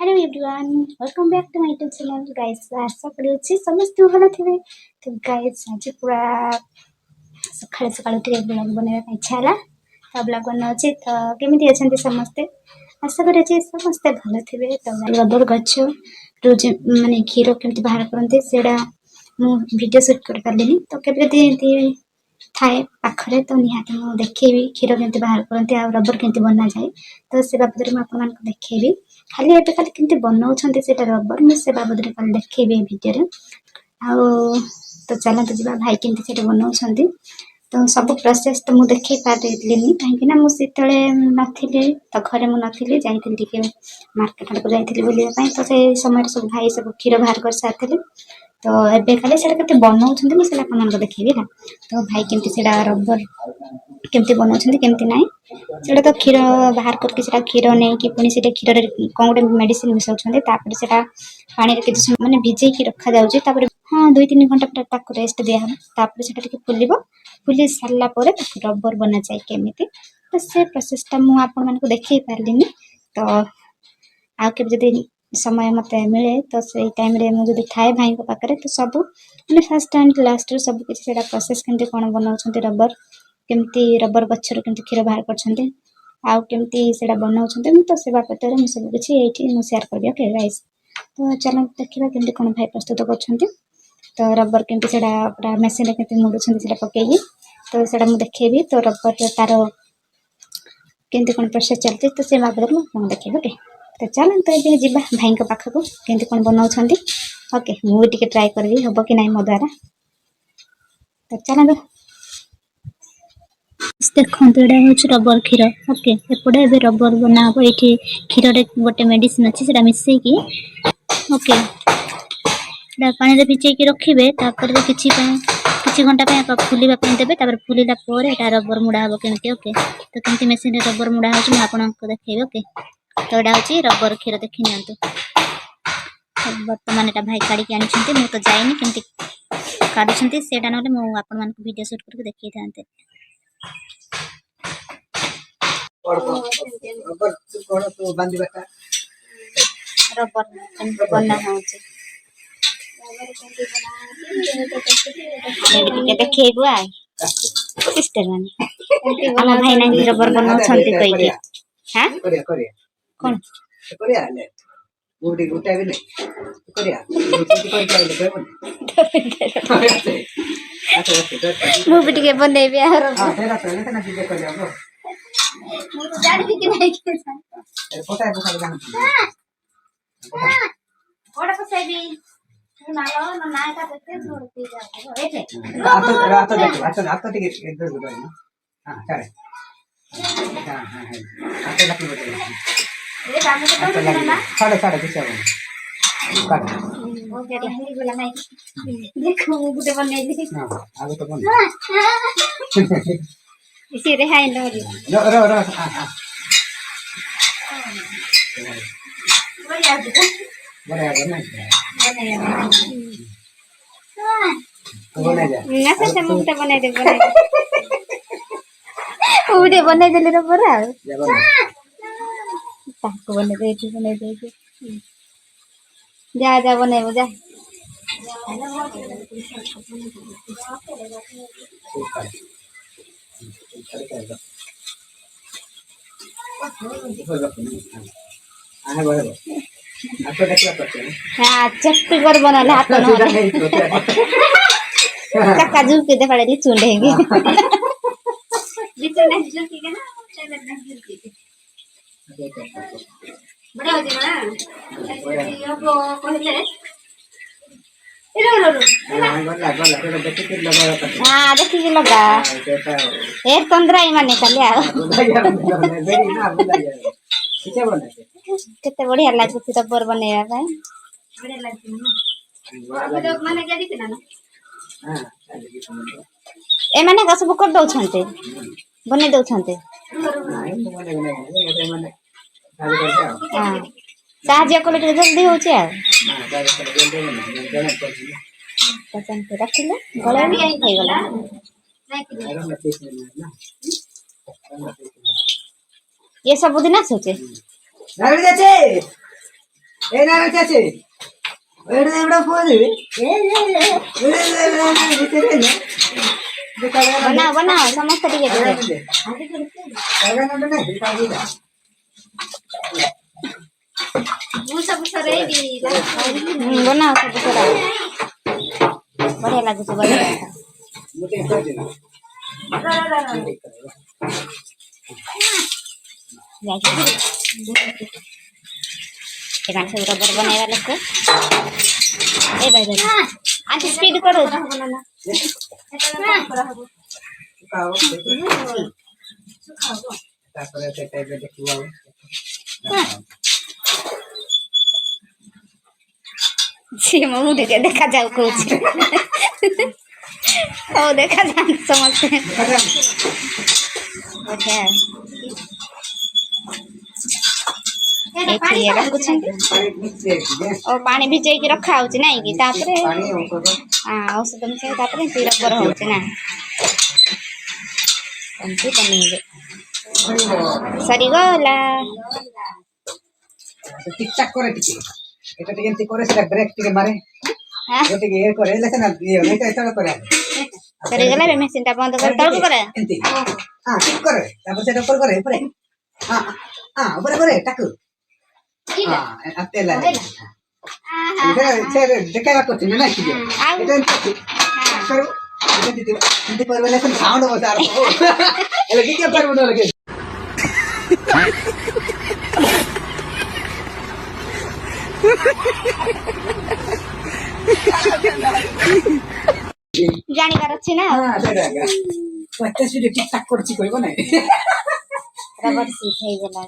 Hello everyone, welcome back to my YouTube channel guys. आशा करी समस्त भल थे। तो गाइस आज पूरा सकाଳେ सकाळे उठिक ब्लॉग बनवाई इच्छा है तो ब्लॉग बनाऊँगी। तो केमी अच्छा समस्ते? आशा करी समस्ते भल थे। तो रबर गछ माने क्षीर केमती बाहर करते से वीडियो शूट कर पारे। तो केवे थाए पाखरे तो निहाती मुझे देखी क्षीर केमती बाहर करते आ रबर केमती बना जाए। तो से बाबद में आपको देखी खाली एटे खाली केमती बनाउछन्ते सेटा रबर मैं से बाबद में कल देखिबे वीडियो रे। आ तो चलते जी भाई केमती सेटा बनाउछन्ते। तो सब प्रोसेस तो मुझे देखी पारिलिनी कहीं मुझे नथिली तो घरे मु नथिली जाइथिली टिके मार्केट आड़ को जाइथिली बुलिया पई। तो से समय सब भाई सब क्षीर बाहर कर सारथिले। तो एबे खाली सेटा केते बनाउछन्ते मैं सेटा आपन देखिबे ना। तो भाई केमती सेटा रबर केमती बनाउछन्ते केमती नाही सेटा तो क्षीर बाहर करके सेटा क्षीर नै कि पुनी सेटा क्षीर रे कोन गोटे मेडिसिन मिसाउछन्ते तापर सेटा पानी रे किछ माने भिजै कि रखा जाउची। तापर हां 2-3 घंटा पर ताको रेस्ट दिया हम। तापर सेटा टिके फुलिबो फुली सारला परे ताको रबर बना जाय केमिति। तो से प्रोसेस ता मु आपन मानको देखै पारलिनी। तो आ के जदी समय मते मिले तो से टाइम रे मु जदी थाए भाई को पाकरे तो सब माने फर्स्ट एंड लास्ट रे सब किछ सेटा प्रोसेस केमति कोन बनाउछन्ते रबर केमती रबर गच्छर केमती क्षीर बाहर करछन्ते आउ केमती सेटा बनाउछन्ते तो से बाबत रे मु सब किछ एठी मु शेयर करबी। ओके गाइस, तो चलो देखिबा केमती कोन भाई प्रस्तुत करछन्ते। तो रबर केमती सेटा पूरा मशीन रे केमती मोडुछन्ते सेटा पकेई तो सेटा मु देखेबी। तो रबर तार केमती कोन प्रोसेस चलते तो से बाबत में कोन देखिबे। ओके तो चलो तो ये जीवा भाई को पाख को केमती कोन बनाउछन्ते। ओके मु टिके ट्राई करबी हबो कि नाही मो द्वारा। तो चलो देखो तो यहाँ हूँ रबर क्षीर। ओके एपटे ए रबर बना हम ये क्षीर गोटे मेडिसिन अच्छी से मिसई की ओके पानी भिजैकी रखिए। किसी घंटा फुलवा देवे फुलला रबर मुड़ा हम केमती। ओके तो केमती मेसीन रबर मुड़ा हो आपको देखिए। ओके तो यहाँ हूँ रबर क्षीर देखी नि बर्तमान यहाँ भाई काढ़ी आनी मुझे तो जाइनी केमती काढ़ुंट से ना मुझे वीडियो शूट करके देखी था। रबर बना होचे देखिए सिस्टर माने हम भाई ना रबर बना छंती कई के हां कोन गुडी गुटा भी नहीं करिया मु भी टिके बनेबे यार हां तेरा पहले तना वीडियो कर जाओ मु तो जान भी कि नहीं के फोटा फोटा जान फोटा पसेबी नालो न नाय का देखते छोड़ दे जाओ एठे आता टिके इधर गुडा ना हां चले हां हां आता लकी बोले ये काम तो तो ना साढ़े साढ़े किस काट ओ जेडी हनी बोला नहीं देखो मु गुटे बने दी हां आगे तो बन इसी रे हाय रो रो हां हां बढ़िया बढ़िया बने जा ना से मुंटा बने दे उडे बने देले रे परा ताको बने दे जा जा बने जा हाँ चक्की कर बनाले हाथ चक्का झुकी दे पड़े चुंडेंगे बिचने झुकी के ना चले झुकी के बड़ा हो जाए ना ये को कहले हाँ देखिए लगा एक 15 माने खाली केते बढ़िया लागुଛି रबर बनेଇବା ପାଇଁ बढ़िया लागुଛି ना माने क्या दिखना ना हां ए माने का सब कर दउछन्ते बने दउछन्ते हां साहाଯ୍य कले जल्दी होଉଛି आ पसंद रखिले गले हो गला ये सब दिन आछे ए ना चाचे एड़ा एड़ा फोन है बनाओ बनाओ समस्त टिके टिके ମୁଁ ସବୁ ସରେଇବି बनाओ सब सारा बढ़िया लागुଛି बढ़िया ମୁଁ ଟିକେ କରିଦେବି ये गान सब रबर बनाएगा लोग को ए भाई भाई आज स्पीड करो सुखाओ ତାପରେ ସେଟା ଏବେ ଦେଖିବା सी मुंह टिके देखा जाऊ कहूँ ओ देखा जा समझते बढ़िया ये रखुଛନ୍ତି और पानी भिजेकी रखा होची नाही की तापरे ପାଣି ଔଷଧ हां औषध मिसे तापरे ती रबर होची ना एमती बनेंगे सरी गला टिक टाक करे टिके এটা টিকে এমতি করে সেটা ব্রেক টিকে মারে हां এটা টিকে এ করে এলে না ইয়ে এটা এটা করে सरी गला बे मशीन टा बंद कर तळको करे এমতি হ্যাঁ ঠিক করে তারপর সেটা উপর করে উপরে হ্যাঁ হ্যাঁ উপরে করে টাকু হ্যাঁ আতে লাগে এটা সেটা দেখাবা করতে না কি এটা এমতি করো এটা দিতে এমতি করবে না সাউন্ড হবে তার এলে কি করবে না লাগে जानी कर अछि ना हां सेटा पत्ते से टिक टाक करछि कहबो ना रबर सीट हे गेला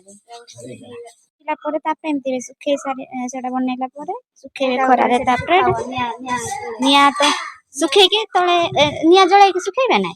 ला परे तापरे एमती सुखे सारी सेटा बनेला परे सुखे खरा रे तापरे निया तो सुखे के तळे निया जळे के सुखेबे ना